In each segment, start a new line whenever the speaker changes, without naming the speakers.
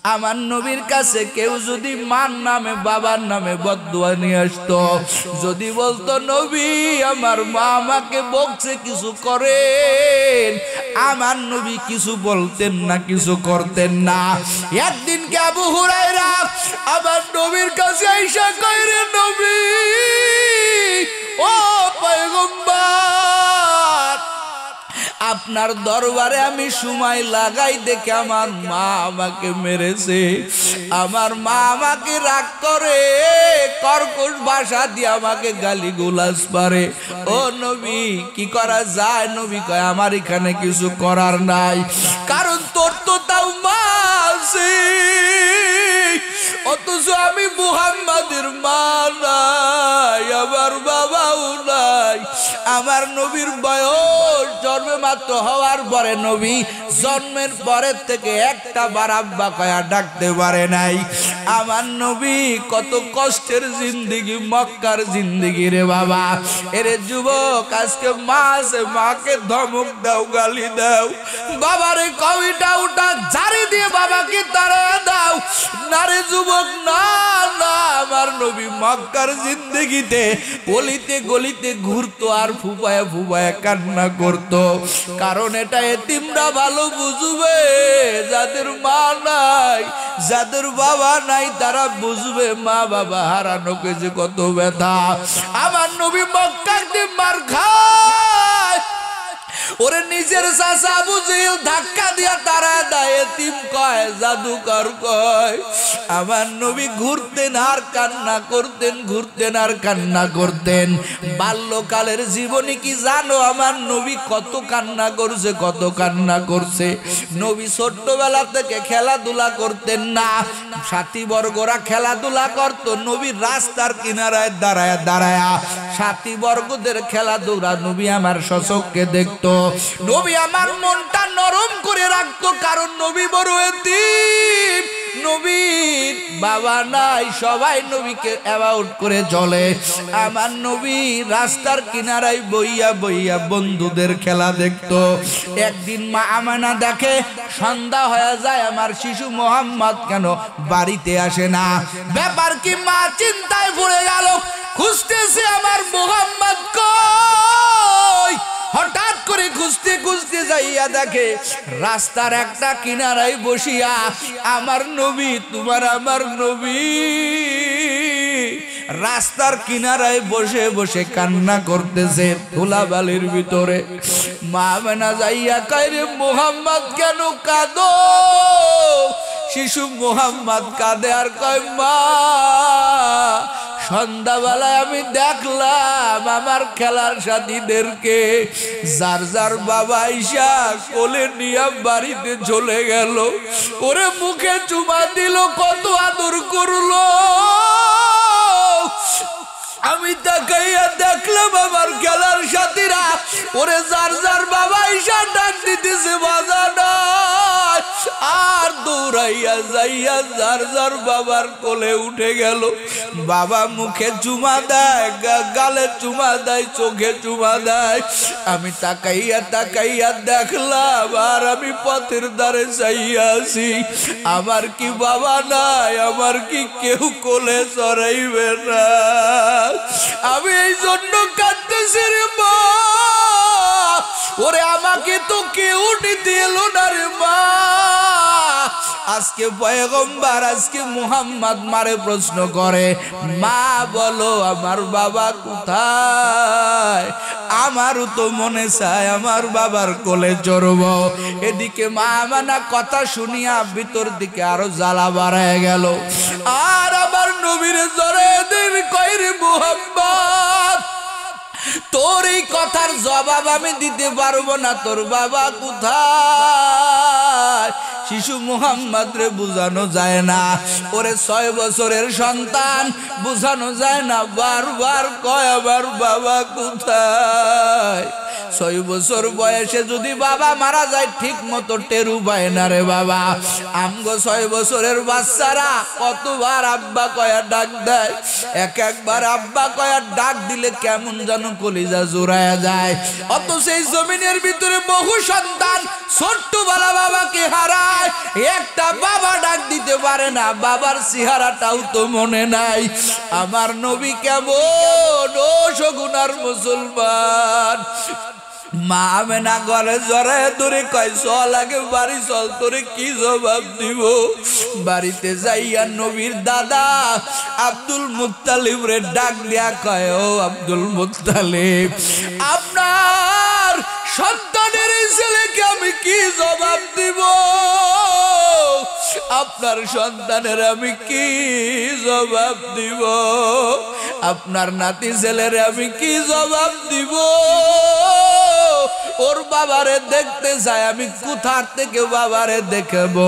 আমার নবীর কাছে কেউ যদি মার নামে বাবার নামে বদদুয়া নিয়ে আসতো, যদি বলতো নবী আমার মা আমাকে বকছে কিছু করেন, আমার নবী কিছু বলতেন না, কিছু করতেন না। একদিন কে আবু হুরায়রা আমার নবীর কাছে আইসা কয়, রে নবী ও পয়গম্বর, আপনার দরবারে আমি সময় লাগাই দেখে আমার মা আমাকে মেরেছে, আমার মা আমাকে রাগ করে কর্কশ ভাষা দিয়ে আমাকে গালিগালাজ করে। ও নবী কি করা যায়? নবী কয় আমার এখানে কিছু করার নাই, কারণ তোর তো তাও মা আছে, অথচ আমি মুহাম্মাদের মা নাই, আমার বাবাও নাই। আমার নবীর বয়স জন্মে মাত্র হওয়ার পরে নবী জন্মের পরের থেকে একটা বার আব্বা কয়া ডাকতে পারে নাই। আমার নবী কত কষ্টের জিন্দেগি, মক্কার জিন্দেগি রে বাবা। এরে যুবক, আজকে মা আছে, মাকে ধমক দাও, গালি দাও, বাবারে কবিটা উঠা ঝাড়ি দিয়ে বাবাকে তাড়া দাও না রে যুবক, না না। আমার নবী মক্কার জিন্দেগিতে গলিতে গলিতে ঘুরতো আর ফুপায়া ফুপায়া কান্না করতো, কারণ এটা এতিমরা ভালো বুঝবে, যাদের মা নাই, যাদের বাবা নাই, তারা বুঝবে মা বাবা হারানোকে যে কত ব্যথা। আমার নবী মক্কাতে মার খায়, ওরে নিজের চাচা আবু জেহেল ধাক্কা দিয়া তারা দেয়, এতিম কয়, জাদুকর কয়। আমার নবী ঘুরতেন আর কান্না করতেন, ঘুরতেন আর কান্না করতেন। বাল্যকালের জীবনী কি জানো? আমার নবী কত কান্না করছে, কত কান্না করছে। নবী ছোট্টবেলা থেকে খেলাধুলা করতেন না, সাথী বর্গরা খেলাধুলা করত, নবী রাস্তার কিনারায় দাঁড়ায় দাঁড়ায় সাথী বর্গদের খেলাধুলা নবী আমার সচক্ষে দেখতো। নবী আমার মনটা নরম করে রাখতো, কারণ নবী বড় এতিম, নবীর বাবা নাই, সবাই নবীকে অ্যাবাউট করে চলে। আমার নবী রাস্তার কিনারায় বইয়া বইয়া বন্ধুদের খেলা দেখতো। একদিন মা আমেনা দেখে সন্ধ্যা হয়ে যায়, আমার শিশু মোহাম্মদ কেন বাড়িতে আসে না? ব্যাপার কি? মা চিন্তায় পড়ে গেল, খুঁজতেছে আমার মোহাম্মদ কই। হঠাৎ করে খুঁজতে খুঁজতে যাইয়া দেখে রাস্তার একটা কিনারায় বসিয়া আমার নবী, তোমার আমার নবী রাস্তার কিনারায় বসে বসে কান্না করতেছে ধুলাবালির ভিতরে। মা আমেনা যাইয়া কয়, রে মোহাম্মদ কেন কাঁদো? শিশু মোহাম্মদ কাঁদে আর কয়, মা সন্ধ্যাবেলায় আমি দেখলাম আমার খেলার সাথীদেরকে যার যার বাবা ঈশা কোলে নিয়ে বাড়িতে চলে গেল, ওরে মুখে চুমা দিল, কত আদর করলো। আমি তাকাইয়া দেখলাম আমার খেলার সাথীরা ওরে যার যার বাবা ঈশা ডাক দিতেছে, বাজানা আর দৌড়াইয়া যাইয়া যার যার বাবার কোলে উঠে গেল। বাবা মুখে চুমা দেয়, গালে চুমা দেয়, চোখে চুমা দেয়। আমি তাকাইয়া তাকাইয়া দেখলাম, আর আমি পথের ধারে চাইয়া আছি, আমার কি বাবা নাই? আমার কি কেউ কোলে চড়াইবে না? আমি এই জন্য কাঁদতেছি রে মা, ওরে আমাকে তো কেউ নিতে এলো না রে মা। আজকে পয়গম্বর, আজকে মুহাম্মদ মারে প্রশ্ন করে, মা বলো আমার বাবা কোথায়? আমারও তো মনে চায় আমার বাবার কোলে চড়ব। এদিকে মা আমেনা কথা শুনিয়া ভিতর দিকে আরো জ্বালা বাড়ায় গেল। আর আমার নবীর জরে দিন কইরে, মুহাম্মদ তোর এই কথার জবাব আমি দিতে পারবো না, তোর বাবা কোথায়? শিশু মুহাম্মদ রে বুঝানো যায় না, ওরে 6 বছরের সন্তান, বুঝানো যায় না, বারবার কয় আমার বাবা কোথায়। 6 বছর বয়সে যদি বাবা মারা যায় ঠিক মতো টেরু পায় না রে বাবা। আমগো 6 বছরের বাচ্চারা কতবার আব্বা কয়া ডাক দেয়, একবার আব্বা কয়া ডাক দিলে কেমন যেন কলিজা জোড়ায়া যায়। অত সেই জমিনের ভিতরে বহু সন্তান ছোট্টবেলা বাবাকে হারায়, একটা বাবা ডাক দিতে পারে না, বাবার চেহারাটাও তো মনে নাই। আমার নবী কেমন ও সগুনার মুসলমান। মা আমেনা ঘরে জড়ায় ধরে কয় চল আগে বাড়ি চল, তোরে কি জবাব দিব। বাড়িতে যাইয়া নবীর দাদা আব্দুল মুত্তালিব রে ডাক দিয়া কয় ও আব্দুল মুত্তালিব, আপনার সন্তানের ছেলেকে আমি কি জবাব দিব? আপনার সন্তানের আমি কি জবাব দিব? আপনার নাতি ছেলের আমি কি জবাব দিব? ওর বাবারে দেখতে চাই, আমি কোথার থেকে বাবারে দেখাবো?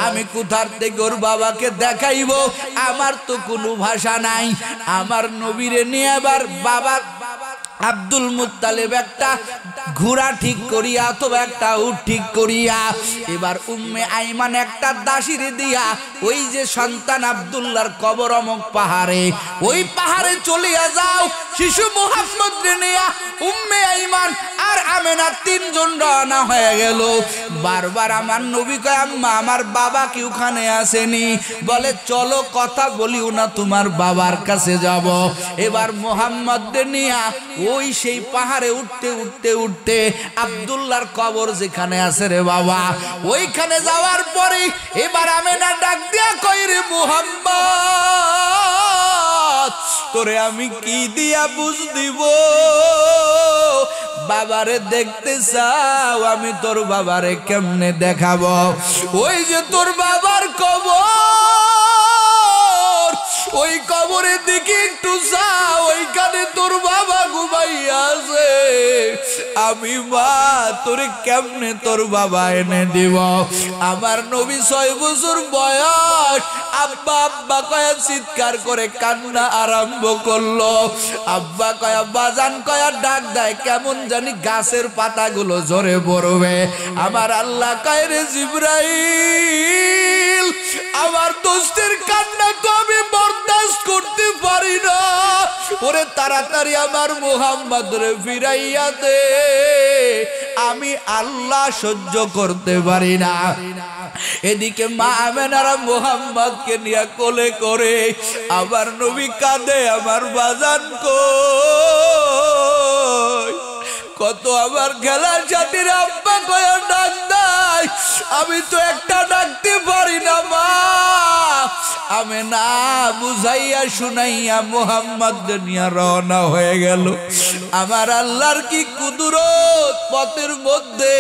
আমি কোথার থেকে ওর বাবাকে দেখাইব? আমার তো কোনো ভাষা নাই। আমার নবীরে নিয়ে আবার বাবা আব্দুল মুত্তালিব একটা ঘোড়া ঠিক করিয়া অথবা একটা উট ঠিক করিয়া এবার উম্মে আইমান একটা দাসিরে দিয়া ওই যে সন্তান আব্দুল্লাহর কবর অমুক পাহাড়ে, ওই পাহাড়ে চলিয়া যাও। শিশু মুহাম্মদ রে নিয়া উম্মে আইমান আর আমেনা তিনজন রওনা হয়ে গেল। বারবার আমার নবী কয় আম্মা আমার বাবা কি ওখানে আসেনি? বলে চলো কথা বলিও না, তোমার বাবার কাছে যাব। এবার মুহাম্মদ রে নিয়া ওই সেই পাহাড়ে উঠতে উঠতে উঠতে আব্দুল্লাহর কবর যেখানে আছে রে বাবা, ওইখানে যাওয়ার পরে এবার আমেনা ডাক দিয়া কই রে মুহাম্মদ, তোরে আমি কি দিয়া বুঝ দিব? বাবারে দেখতে চাও, আমি তোর বাবারে কেমনে দেখাবো? ওই যে তোর বাবার কবর, ওই কবরের দিকে একটু যাও, ওইখানে তোর বাবা ঘুমাইয়া আছে। আমি মা তোরে কেমনে তোর বাবা এনে দিব? আমার নবী 6 বছর বয়স, আব্বা আব্বা কয়া চিৎকার করে কান্না আরম্ভ করলো। আব্বা কয়া বাজান কয়া ডাক দেয়, কেমন জানি গাছের পাতাগুলো ঝরে পড়বে। আমার আল্লাহ কয় রে জিবরাইল, আমার দোস্তের কান্না তো আমি বরদাস্ত করতে পারি না, ওরে তাড়াতাড়ি আমার মুহাম্মদ রে ফিরাইয়া দে, আমি আল্লাহ সহ্য করতে পারি না। এদিকে মা আমেনারা মুহাম্মদকে নিয়ে কোলে করে আমার নবী কাঁদে, আমার বাজান কই? কত আমার খেলার সাথীর আব্বা কয়া ডাক দেয়, আমি তো একটা ডাকতে পারি না মা। আমি না বুঝাইয়া শুনাইয়া মুহাম্মদ নিয়া রওনা হয়ে গেল। আমার আল্লাহর কি কুদরত, পথের মধ্যে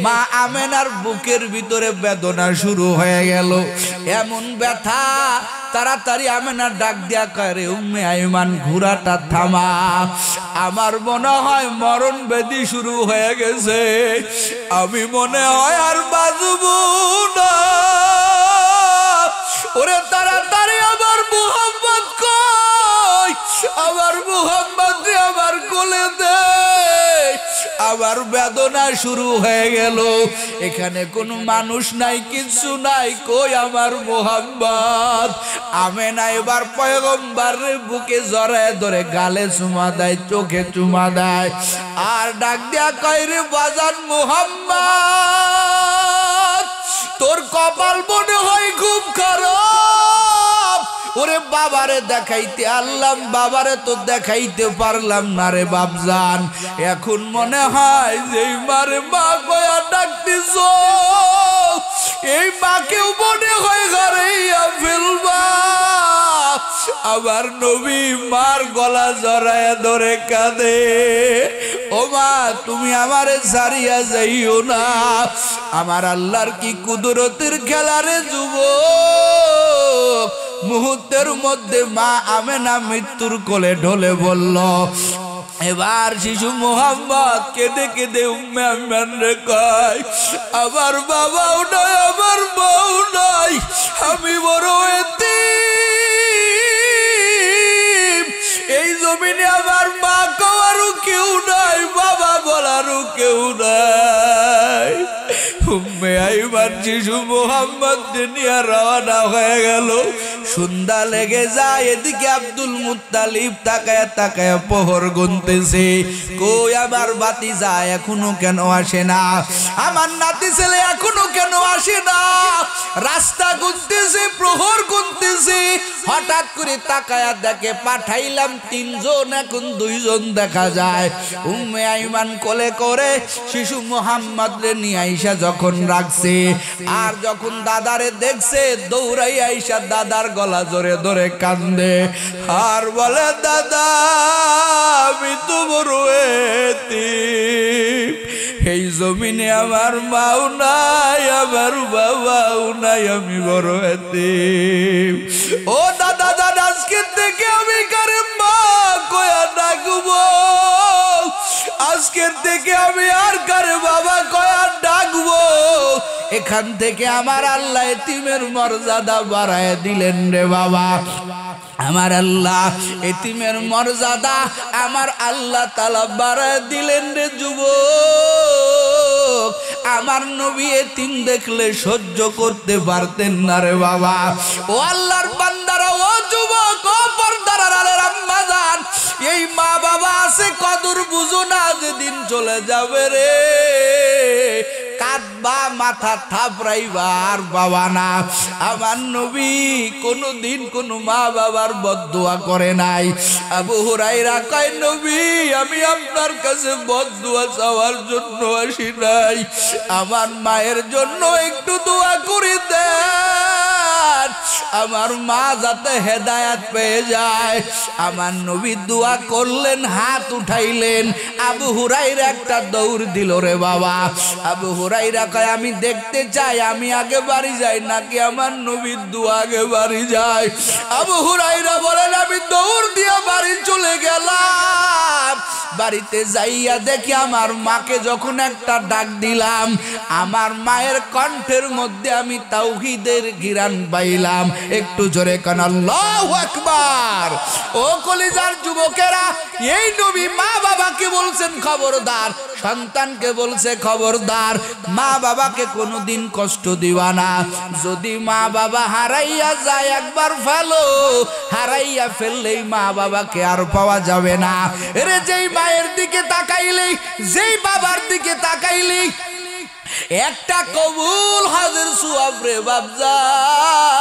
মা আমেনার বুকের ভিতরে বেদনা শুরু হয়ে গেল। এমন ব্যথা, তাড়াতাড়ি আমেনা ডাক দিয়া করে উম্মে আইমান ঘোড়াটা থামা, আমার মনে হয় মরণ ব্যাধি শুরু হয়ে গেছে, আমি মনে হয় আর বাঁচব না। ওরে তাড়াতাড়ি আমার মুহাম্মদ কই? আমার মুহাম্মদ রে আমার কোলে দে। আবার বেদনা শুরু হয়ে গেল, এখানে কোনো মানুষ নাই, কিছু নাই, কই আমার মুহাম্মদ? আমেনা এবার পয়গম্বরের বুকে জড়ায় ধরে গালে চুমা দেয়, চোখে চুমা দেয়, আর ডাক দিয়া কয় রে বাজান মুহাম্মদ, তোর কপাল মনে হয় খুব খারাপ। ওরে বাবারে দেখাইতে আল্লাহ, বাবারে তো দেখাইতে পারলাম না রে বাপজান। এখন মনে হয় যে মারে মা কয়া ডাকতেছ, এই মাকেও মনে হয় ঘরেইয়া ফেলবা। আমার নবী মার গলা জড়ায় ধরে কাঁদে, ও মা তুমি আমারে ছাড়িয়া যাইও না। আমার আল্লাহর কি কুদরতের খেলারে যুবক, মুহূর্তের মধ্যে মা আমেনা মৃত্যুর কোলে ঢলে বলল। এবার শিশু মুহাম্মদ কেঁদে কেঁদে উম্মে আইমান রে কয়, আমার বাবাও নাই, আমার বউ নাই, আমি বড় এতিম, এই জমিনে আমার মা কওয়ারও কেউ নাই, বাবা বলারও কেউ নাই। উম্মে আইমান শিশু মুহাম্মদ নিয়ে রওনা হয়ে গেল। সন্ধ্যা লেগে যায়, এদিকে আব্দুল মুত্তালিব তাকায়া তাকায়া প্রহর গুনতেছে, কই আমার ভাতিজা এখনো কেন আসে না? আমার নাতি ছেলে এখনো কেন আসে না? রাস্তা গুনতেছে, হঠাৎ করে তাকায়া দেখে পাঠাইলাম 3 জন, এখন 2 জন দেখা যায়। উম্মে আইমান কোলে করে শিশু মুহাম্মদ রে নিয়ে আইসা যখন রাখছে, আর যখন দাদারে দেখছে দৌড়াই আইসা দাদার গলা জোরে ধরে কান্দে আর বলে, দাদা আমি তো বড় এতিম, এই জমিনে আমার মাও নাই, আমার বাবাও নাই, আমি বড় এতিম। ও দাদা দাদা, আজকের থেকে আমি কারে মা কয়া ডাকবো, আজকের থেকে আমি আর কারে বাবা কয়া ডাকবো। এখান থেকে আমার আল্লাহ এতিমের মর্যাদা বাড়ায় দিলেন রে বাবা। আমার আল্লাহ এতিমের মর্যাদা আমার আল্লাহ তাআলা বাড়ায় দিলেন রে যুবক। আমার নবী এতিম দেখলে সহ্য করতে পারতেন না রে বাবা। ও আল্লাহর বান্দারা, ও যুবক, ও পর্দার আড়ালের আম্মা জান, এই মা বাবা আছে কদর বুঝো না, যেদিন চলে যাবে রে কাঁদবা, মাথা থাপড়াইবা, আর বাবা না। আমার নবী কোনদিন কোন মা বাবার বদদুয়া করে নাই। আবু হুরায়রা কয়, নবী আমি আপনার কাছে বদদুয়া চাওয়ার জন্য আসি নাই, আমার মায়ের জন্য একটু দোয়া করে দেন, আমার মা যাতে হেদায়েত পেয়ে যায়। আমার নবী দোয়া করলেন, হাত উঠাইলেন, আবু হুরায়রা একটা দৌড় দিল রে বাবা। আবু হুরায়রা কয়, আমি দেখতে চাই আমি আগে বাড়ি যাই নাকি আমার নবীর দোয়া আগে বাড়ি যায়। আবু হুরায়রা বলেন, আমি দৌড় দিয়ে বাড়ি চলে গেলাম। বাড়িতে যাইয়া দেখি আমার মাকে যখন একটা ডাক দিলাম, আমার মায়ের কণ্ঠের মধ্যে আমি তাওহীদের ঘিরান পাইলাম। একটু জোরে কান আল্লাহু আকবার। ও কলিজার যুবকেরা, এই নবী মা বাবাকে বলছেন খবরদার, সন্তানকে বলছে খবরদার, মা বাবাকে কোনোদিন কষ্ট দিবা না। যদি মা বাবা হারাইয়া যায় একবার ফেলো, হারাইয়া ফেললেই মা বাবাকে আর পাওয়া যাবে না। এরে যেই মায়ের দিকে তাকাইলেই, যেই বাবার দিকে তাকাইলেই একটা কবুল হাজির সওয়াব রে বাপজান।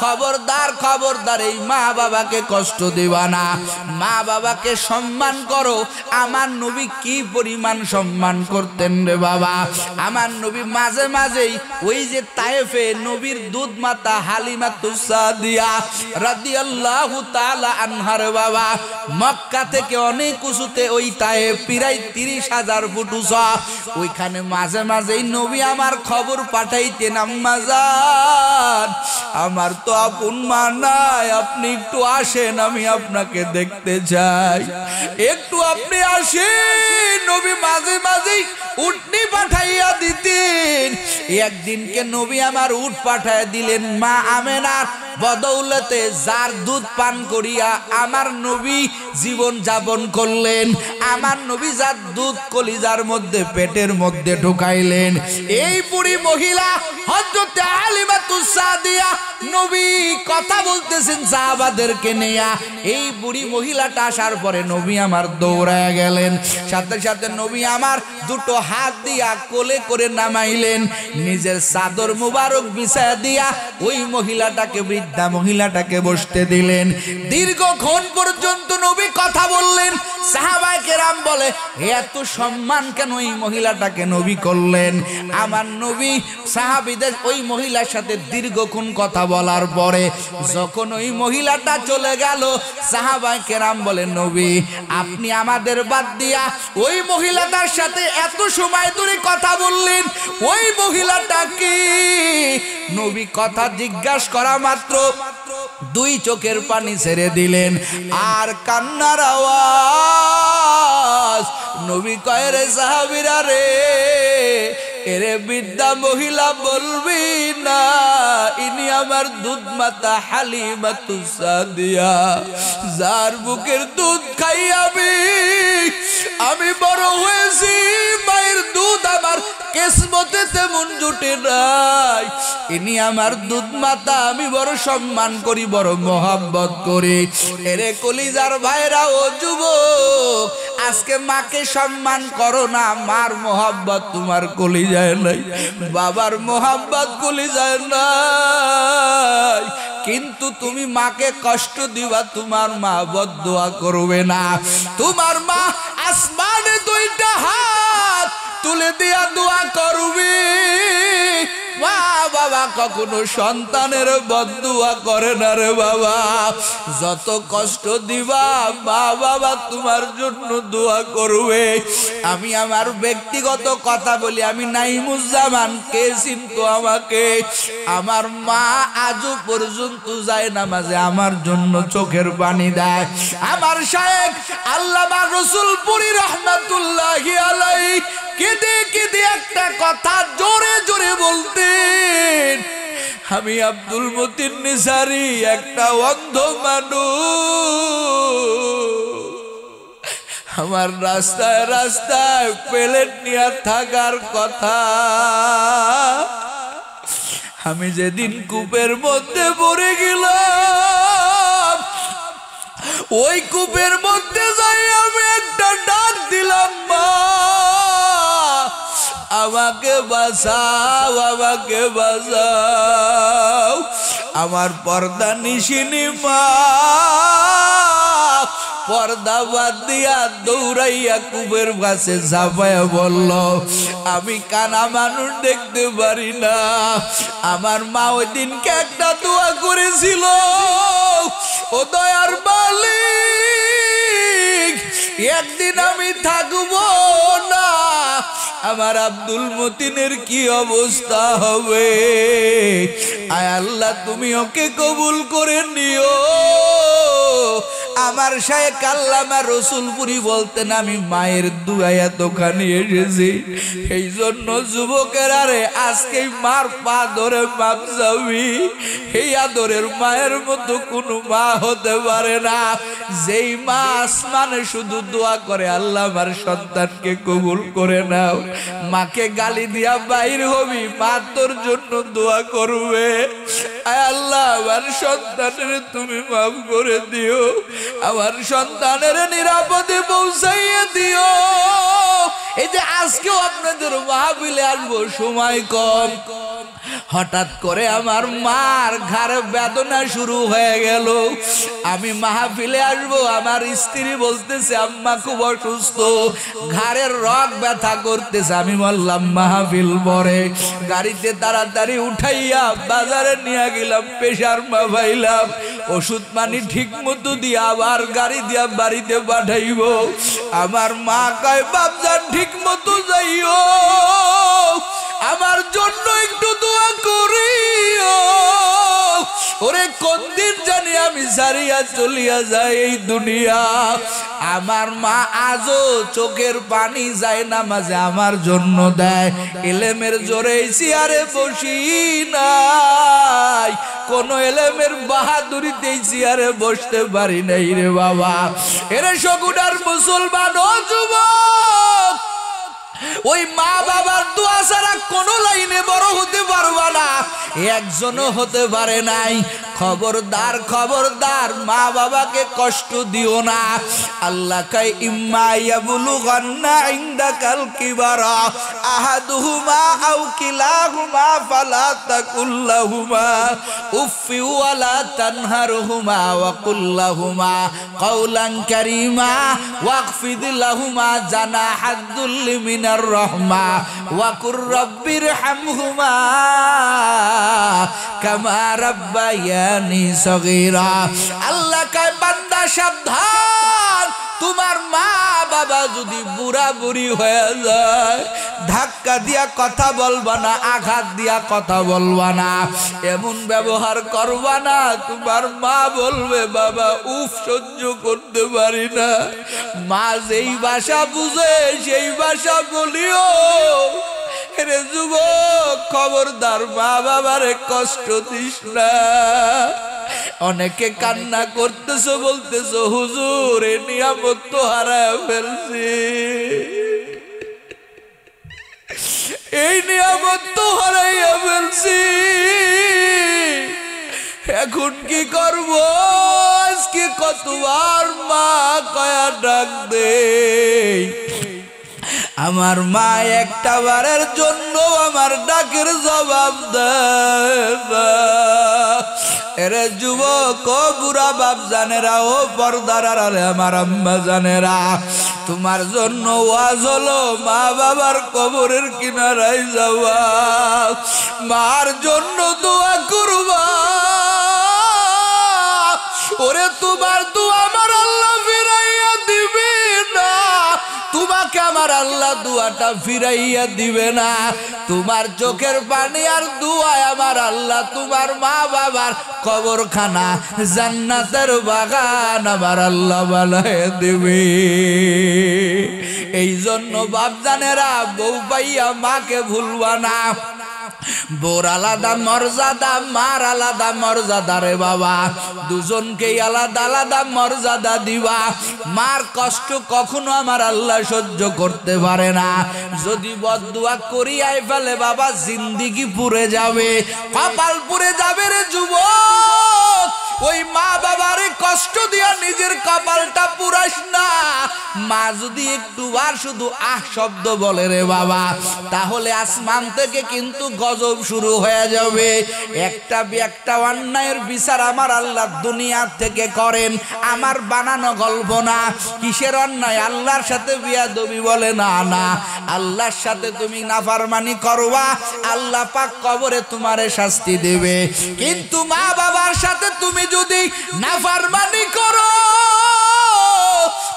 খবরদার খবরদার, এই মা বাবাকে কষ্ট দিবা না, মা বাবাকে সম্মান করো। আমার নবী কি পরিমাণ সম্মান করতেন রে বাবা। আমার নবী মাঝে মাঝেই ওই যে তায়েফে নবীর দুধ মাতা হালিমাতুস সাদিয়া রাদিয়াল্লাহু তাআলা আনহা রে বাবা, মক্কা থেকে অনেক উঁচুতে ওই তায়েফ, প্রায় 30,000 ফুট উঁচা, ওইখানে মাঝে মাঝেই নবী আমার খবর পাঠাইতেন, আম্মা জান আমার তো আপন মা নাই, আপনি একটু আসেন, আমি আপনাকে দেখতে চাই, একটু আপনি আসেন। নবী মাঝে মাঝেই উটনি পাঠাইয়া দিতেন। একদিনকে নবী আমার উট পাঠাইয়া দিলেন মা আমেনার বদৌলতে, যার দুধ পান করিয়া আমার নবী জীবন যাপন করলেন। আমার নবী যার দুধ কলিজার মধ্যে পেটের মধ্যে ঢুকাইলেন, এই বুড়ি মহিলা হযরত হালিমাতুস সাদিয়া নবী কথা বলতেছেন সাহাবাদেরকে নিয়া। এই বুড়ি মহিলাটা আসার পরে নবী আমার দৌড়ায়া গেলেন, সাথে সাথে নবী আমার দুটো হাত দিয়া কোলে করে নামাইলেন, নিজের চাদর মুবারক বিছায়া দিয়া ওই মহিলাটাকে, বৃদ্ধা মহিলাটাকে বসতে দিলেন। দীর্ঘক্ষণ পর্যন্ত নবী কথা বললেন। সাহাবায়ে কেরাম বলে, এত সম্মান কেন এই মহিলাটাকে নবী করলেন? আমার নবী সাহাবীদের ওই মহিলার সাথে দীর্ঘক্ষণ কথা বলার পরে যখন ওই মহিলাটা চলে গেল, সাহাবায়ে কেরাম বলে, নবী আপনি আমাদের বাদ দিয়া ওই মহিলাটার সাথে এত সময় ধরে কথা বললেন, ওই মহিলাটা কি? নবী কথা জিজ্ঞাসা করা মাত্র দুই চোখের পানি ছেড়ে দিলেন আর কান্নার আওয়াজ। নবী কয়, রে সাহাবীরা রে, এরে বৃদ্ধা মহিলা বলবি না, ইনি আমার দুধ মাতা হালিমাতুস সাদিয়া, যার বুকের দুধ খাই আমি বড় হয়েছি, মায়ের দুধ আমার কিসমতে তেমন জুটে নাই। ইনি আমার দুধ মাতা, আমি বড় সম্মান করি, বড় মহব্বত করি। এরে কলিজার ভাইরা ও যুবক, আজকে মাকে সম্মান করো না, মার মহব্বত তোমার কলিজায় নাই, বাবার মহব্বত কলিজায় নাই। কিন্তু কিন্তু তুমি মাকে কষ্ট দিবা, তোমার মা বদদুয়া করবে না। তোমার মা আসমানে দুইটা হাত তুলে দিয়া দোয়া করবে। মা বাবা কখনো সন্তানের বদদুয়া করে না রে বাবা। যত কষ্ট দিবা মা বাবা তোমার জন্য দোয়া করবে। আমি আমার ব্যক্তিগত কথা বলি, আমি নাইমুজ্জামান, কে চিনতো আমাকে? আমার মা আজও পর্যন্ত যায় নামাজে আমার জন্য চোখের পানি দেয়। আমার শায়েখ আল্লামা রসুলপুরি রহমাতুল্লাহি আলাইহি কেঁদে কেঁদে একটা কথা জোরে জোরে বলতেন, আমি আব্দুল মতিন নিসারী একটা অন্ধ মানুষ, আমার রাস্তায় রাস্তায় প্লেট নিয়ে থাকার কথা। আমি যেদিন কূপের মধ্যে পড়ে গেলাম, ওই কূপের মধ্যে যাই আমি একটা ডাক দিলাম, মা আমাকে বাঁচাও, আমাকে বাঁচাও। আমার পর্দা নিশিনী মা পর্দা বাদ দিয়া দৌড়াইয়া কূপের কাছে ঝাঁপাইয়া বলল, আমি কানা মানুষ দেখতে পারি না। আমার মা ওই দিনকে একটা দোয়া করেছিল, ও দয়ার মালিক একদিন আমি থাকবো না, আমার আব্দুল মতিনের কি অবস্থা হবে? আয় আল্লাহ তুমি ওকে কবুল করে নিও। আমার শায়েখ আল্লামা রসুলপুরি বলতেন, আমি মায়ের দুয়ায় এতখানি এসেছি, এই জন্য যুবকেরা রে আজকে মার পা ধরে মাপ যাবি। এই আদরের মায়ের মতো কোনো মা হতে পারে না, যেই মা আসমানে শুধু দোয়া করে, আল্লাহ আমার সন্তানকে কবুল করে নাও। মাকে গালি দিয়া বাইর হবি, মা তোর জন্য দোয়া করবে। আয় আল্লাহ আমার সন্তানের তুমি মাফ করে দিও, আমার সন্তানের নিরাপদে পৌঁছাইয়ে দিও। এই যে আজকেও আপনাদের মাহফিলে আসবো, সময় কম, হঠাৎ করে আমার মার ঘাড়ে বেদনা শুরু হয়ে গেল। আমি মাহফিলে আসবো, আমার স্ত্রী বলতেছে আম্মা খুব অসুস্থ, ঘাড়ের রগ ব্যথা করতেছে। আমি বললাম মাহফিল পরে, গাড়িতে তাড়াতাড়ি উঠাইয়া বাজারে নিয়ে গেলাম, প্রেসার মাপাইলাম, ওষুধ পানি ঠিক মতো দিয়ে আবার গাড়ি দিয়া বাড়িতে পাঠাইব। আমার মা কয় বাপজান ঠিক মতো যাইও, আমার জন্য একটু দোয়া করিও। ওরে কোন দিন জানি আমি সারিয়া চলিয়া যাই এই দুনিয়া। আমার মা আজও চোখের পানি যায় না মাঝে আমার জন্য দেয়। এলেমের জোরে চেয়ারে বসি নাই, কোন এলেমের বাহাদুরিতে চেয়ারে বসতে পারি নাই রে বাবা। এরে সগুনার মুসলমান ও যুবক, ওই মা বাবার দোয়া ছাড়া কোন লাইনে বড় হতে পারবা না, একজনও হতে পারে নাই। খবরদার খবরদার, মা বাবাকে কষ্ট দিও না। আল্লাহ কয় ইম্মা ইয়াবলুগান্না ইনদাকাল কিবারা আহাদুহুমা আও কিলাহুমা ফালা তাকুল্লাহুমা উফফি ওয়ালা তানহারহুমা ওয়া কুল্লাহুমা কাওলান কারীমা ওয়াখফিদ লাহুমা জানাহাদ যুল্লি মিনার রাহমা ওয়া কুর রাব্বিরহামহুমা কামা রাব্বায়ানি সগীরা। আল্লাহ কয় বান্দা সাবধান, তোমার মা বাবা যদি বুড়া বুড়ি হয়ে যায়, ধাক্কা দিয়া কথা বলবা না, আঘাত দিয়া কথা বলবা না, এমন ব্যবহার করবা না তোমার মা বলবে বাবা উফ সহ্য করতে পারি না। মা যেই ভাষা বুঝে সেই ভাষা বলিও। রে যুবক খবরদার, মা বাবারে কষ্ট দিস না। অনেকে কান্না করতেছো, বলতেছো হুজুর এই নিয়ামত তো হারায় ফেলছি, এই নিয়ামত তো হারাইয়া ফেলছি, এখন কি করব? আজকে কতবার মা কয়া ডাক দে, আমার মা একটা বারের জন্য আমার ডাকের জবাব দেয় না। এরে যুবক ও বুড়া বাপ জানেরা ও পর্দার আড়ালে আমার আম্মা জানেরা, তোমার জন্য ওয়াজ হলো মা বাবার কবরের কিনারায় যাওয়া, মার জন্য দোয়া করবা। ওরে তোমার দোয়া আমার আল্লাহ ফিরাইয়া দিবে না, তোমাকে আমার আল্লাহ দোয়াটা ফিরাইয়া দিবে না। তোমার চোখের পানি আর দোয়ায় আমার আল্লাহ তোমার মা বাবার কবরখানা জান্নাতের বাগান আমার আল্লাহ বানায় দিবে। এই জন্য বাপজানেরা বউ পাইয়া মাকে ভুলবা না। বোর আলাদা মর্যাদা, মার আলাদা মর্যাদা রে বাবা, দুজনকেই আলাদা আলাদা মর্যাদা দিবা। মার কষ্ট কখনো আমার আল্লাহ সহ্য করতে পারে না। যদি বদদুয়া করিয়াই ফেলে বাবা, জিন্দিগি পুড়ে যাবে, কপাল পুড়ে যাবে রে যুবক। ওই মা বাবারে কষ্ট দিয়া নিজের কপালটা পুরাস না। মা যদি একটু আর শুধু আহ শব্দ বলে রে বাবা, তাহলে আসমান থেকে কিন্তু গজব শুরু হয়ে যাবে। একটা অন্যায়ের বিচার আমার আল্লাহ দুনিয়া থেকে করেন, আমার বানানো গল্প না। কিসের অন্যায়? আল্লাহর সাথে বিয়াদবি বলে না, না আল্লাহর সাথে তুমি নাফরমানি করবা, আল্লাহ পাক কবরে তোমারে শাস্তি দেবে। কিন্তু মা বাবার সাথে তুমি যদি নাফরমানি করো,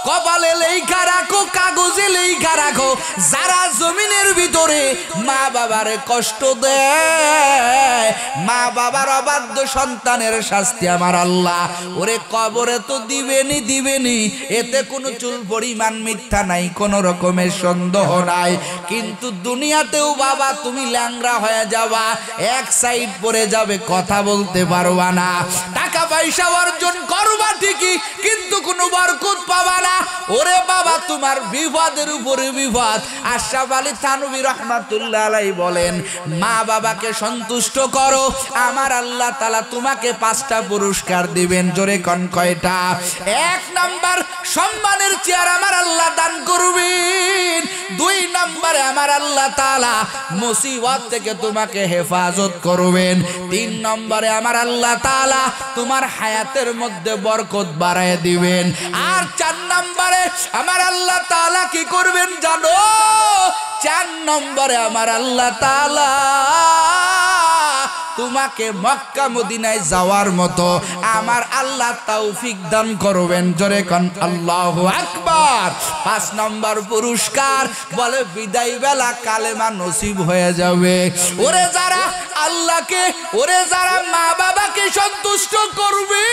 কপালে লেখা রাখো, কাগজে লেখা রাখো, যারা জমিনের ভিতরে মা বাবারে কষ্ট দেয়, মা বাবার অবাধ্য সন্তানের শাস্তি আমার আল্লাহ ওরে কবরে তো দিবেনি দিবেনি, এতে কোনো চুল পরিমাণ মিথ্যা নাই, কোনো রকমের সন্দেহ নাই। কিন্তু দুনিয়াতেও বাবা তুমি ল্যাংড়া হয়ে যাবা, এক সাইড পড়ে যাবে, কথা বলতে পারবা না, টাকা পয়সা অর্জন করবা ঠিকই, কিন্তু কোনো বরকত পাবা না। ওরে বাবা তোমার বিপদের উপরে বিপদ। আশরাফ আলী থানভী রহমাতুল্লাহ আলাইহি বলেন, মা বাবাকে সন্তুষ্ট করো, আমার আল্লাহ তাআলা তোমাকে 5টা পুরস্কার দিবেন। জোরে কোন কয়টা? 1 নাম্বার সম্মানের চেয়ার আমার আল্লাহ দান করবেন। 2 নম্বরে আমার আল্লাহ তাআলা মুসিবত থেকে তোমাকে হেফাজত করবেন। 3 নম্বরে আমার আল্লাহ তাআলা তোমার হায়াতের মধ্যে বরকত বাড়ায় দিবেন। আর 4 নম্বরে আমার আল্লাহ তাআলা কি করবেন জানো? 4 নম্বরে আমার আল্লাহ তাআলা তোমাকে মক্কা মদিনায় যাওয়ার মতো আমার আল্লাহ তৌফিক দান করবেন। জোরে কোন আল্লাহু আকবার। 5 নম্বর পুরস্কার বলে বিদায় বেলা কালেমা নসিব হয়ে যাবে। ওরে যারা আল্লাহকে, ওরে যারা মা বাবাকে সন্তুষ্ট করবে,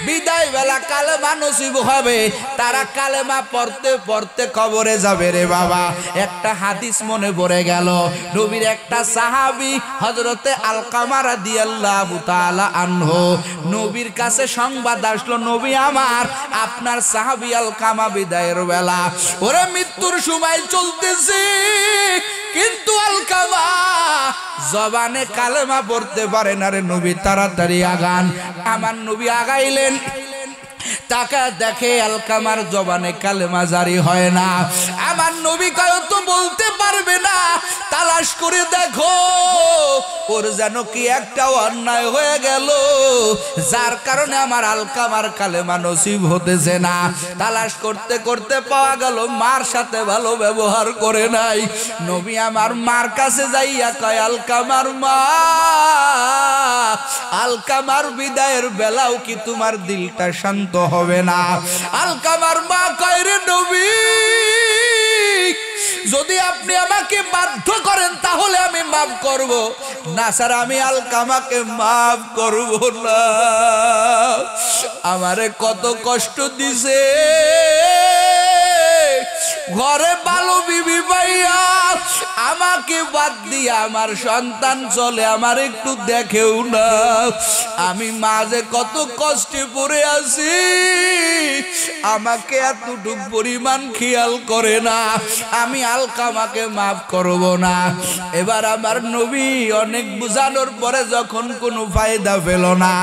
বিদায় বেলা কালেমা নসিব হবে, তারা কালেমা পড়তে পড়তে কবরে যাবে রে বাবা। একটা হাদিস মনে পড়ে গেল, নবীর একটা সাহাবী হযরতে আলকামা রাদিয়াল্লাহু তাআলা আনহু, নবীর কাছে সংবাদ আসলো, নবী আমার, আপনার সাহাবী আলকামা বিদায়ের বেলা, ওরে মৃত্যুর সময় চলতেছে, কিন্তু আলকামা জবানে কালেমা পড়তে পারে না রে নবী, তাড়াতাড়ি আগান। আমার নবী আগাইলেন, টাকা দেখে আলকামার জবানে কালেমা জারি হয় না। আমার নবী কয় তো বলতে পারবে না, তালাশ করে দেখো, ওর যেন কি একটা অন্যায় হয়ে গেল, যার কারণে আমার আলকামার কালেমা নসিব হতেছে না। তালাশ করতে করতে পাওয়া গেল মার সাথে ভালো ব্যবহার করে নাই। নবী আমার মার কাছে যাইয়া কয়, আলকামার মা, আলকামার বিদায়ের বেলাও কি তোমার দিলটা শান্ত হবে না? আলকামার মা কয়, রে নবী, যদি আপনি আমাকে বাধ্য করেন তাহলে আমি মাফ করব, না স্যার আমি আলকামাকে মাফ করব না। আমারে কত কষ্ট দিছে, ঘরে ভালো বিবি পাইয়া আমাকে বাদ দিয়া আমার সন্তান চলে, আমার একটু দেখেও না। আমি মাঝে কত কষ্টে পড়ে আছি, আমাকে এতটুক পরিমাণ খেয়াল করে না। আমি আলকামাকে মাফ করব না। এবার আমার নবী অনেক বুঝানোর পরে যখন কোনো ফায়দা পেল না,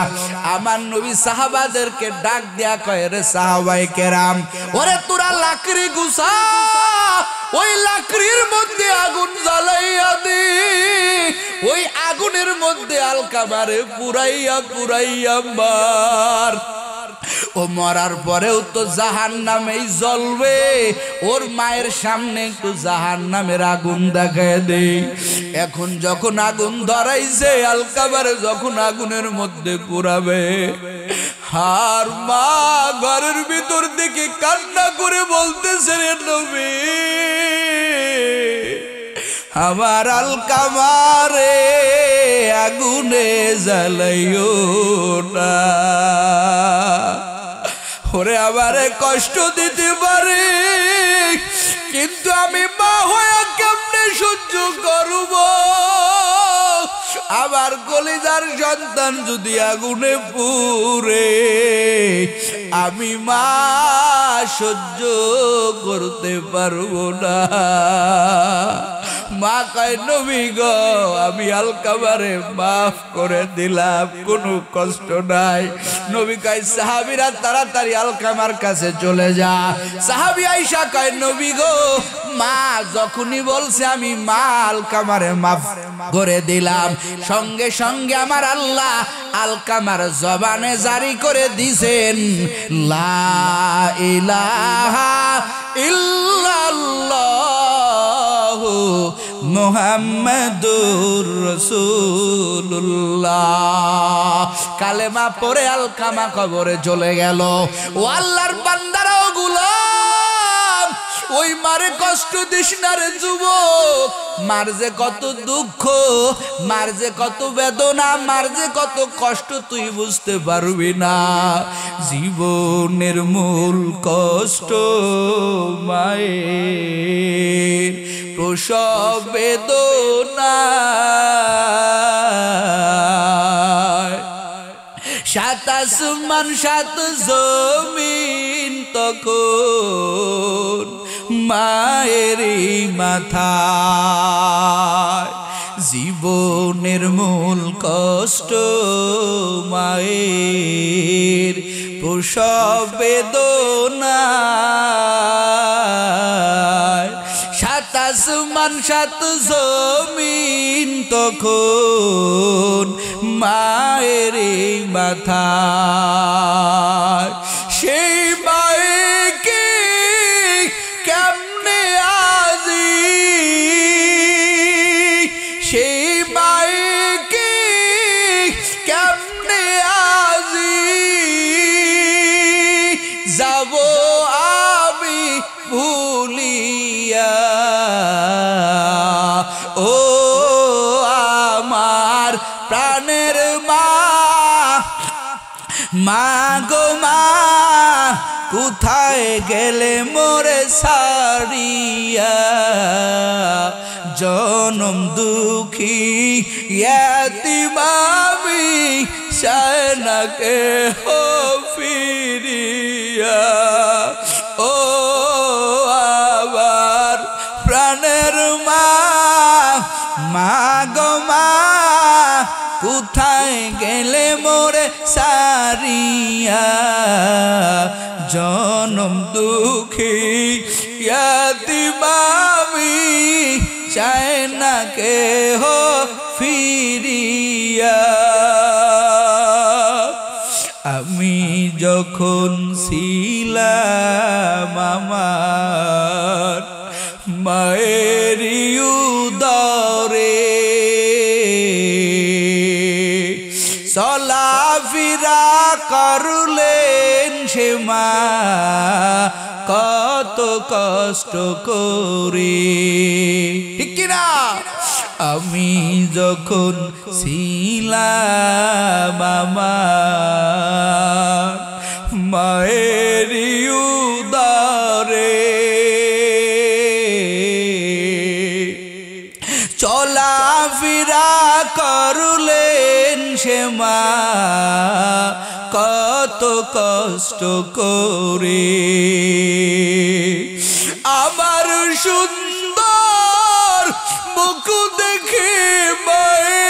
আমার নবী সাহাবাদেরকে ডাক দেয়া কয়, রে সাহাবায়ে কেরাম, ওরে তোরা লাকড়ি গুছা, ওই লাকড়ির মধ্যে আগুন জ্বালাইয়া দে, ওই আগুনের মধ্যে আলকামারে পুরাইয়া পুরাইয়া মার। ও মরার পরেও তো জাহান্নামেই জ্বলবে, ওর মায়ের সামনে একটু জাহান্নামের আগুন দেখায় দে। এখন যখন আগুন ধরাইছে, আলকামারে যখন আগুনের মধ্যে পুরাবে, আর মা ঘরের ভিতর দিকে কান্না করে বলতেছে, রে নবী, আমার আলকামারে আগুনে জ্বালাইও না, ওরে আমারে কষ্ট দিতে পারে, কিন্তু আমি মা হয়ে কেমনে সহ্য করব? আমার কলিজার সন্তান যদি আগুনে পুড়ে, আমি মা সহ্য করতে পারবো না। মা কয়, নবী গো, আমি আলকামারে মাফ করে দিলাম, কোনো কষ্ট নাই। নবী কয়, সাহাবীরা তাড়াতাড়ি আলকামার কাছে চলে যা। সাহাবী আয়েশা কয়, নবী গো, মা যখনই বলছে আমি মা আলকামারে মাফ করে দিলাম, সঙ্গে সঙ্গে আমার আল্লাহ আলকামার জবানে জারি করে দিছেন, লা ইলাহা ইল্লাল্লাহ মুহাম্মাদুর রাসূলুল্লাহ। কালেমা পড়ে আলকামা কবরে চলে গেল। ও আল্লাহর বান্দারাও গোলাম, ওই মারে কষ্ট দিস না রে যুবক, মার যে কত দুঃখ, মার যে কত বেদনা, মার যে কত কষ্ট তুই বুঝতে পারবি না। জীবনের মূল কষ্ট মায়ের প্রসব বেদনা, সাত আসমান সাত জমিন তখন মায়েরই মাথায়। জীবনের মূল কষ্ট মায়ের প্রসব বেদনা, সাত আসমান সাত জমিন তখন মায়েরই মাথায়। সেই মায়েকে কেমনে আজি, সেই মায়েকে কেমনে আজি যাব আমি ভুলিয়া। ও আমার প্রাণের মা, মা গো মা, কোথায় গেলে মোরে সারিয়া? জনম দুঃখী ইয়াতীম আমি, শায়নাকে হো ফিরিয়া। ও আমার প্রাণের মা, মা গো মা, কোথায় গেলে মোরে সারিয়া? জনম দুঃখী ইয়াতীম আমি, শায়নাকে হো ফিরিয়া। আমি যখন ছিলাম আমার মায়ের উদরে, চলাফেরা করলেন সে মা কত কষ্ট করে, ঠিক কিনা? আমি যখন ছিলাম আমার মায়ের উদরে, চলাফেরা করলেন সে মা কত কষ্ট করে। আমার সুন্দর মুখ দেখে মায়ে,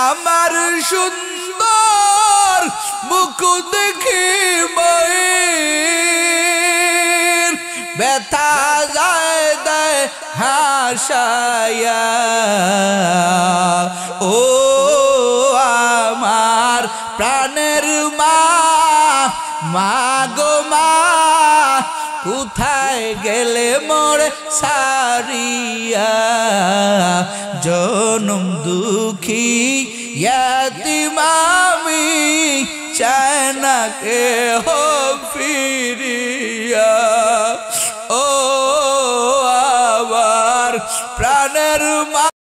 আমার সুন্দর মুখ দেখে মায়ে ব্যথা যায় দেয় হাসায়া ও আমার প্রাণের মা মা গো মা কোথায় গেলে মোর সারিয়া জনম দুঃখী ইয়াতিম আমি চাই না কেহ ফিরিয়া ও আমার প্রাণের মা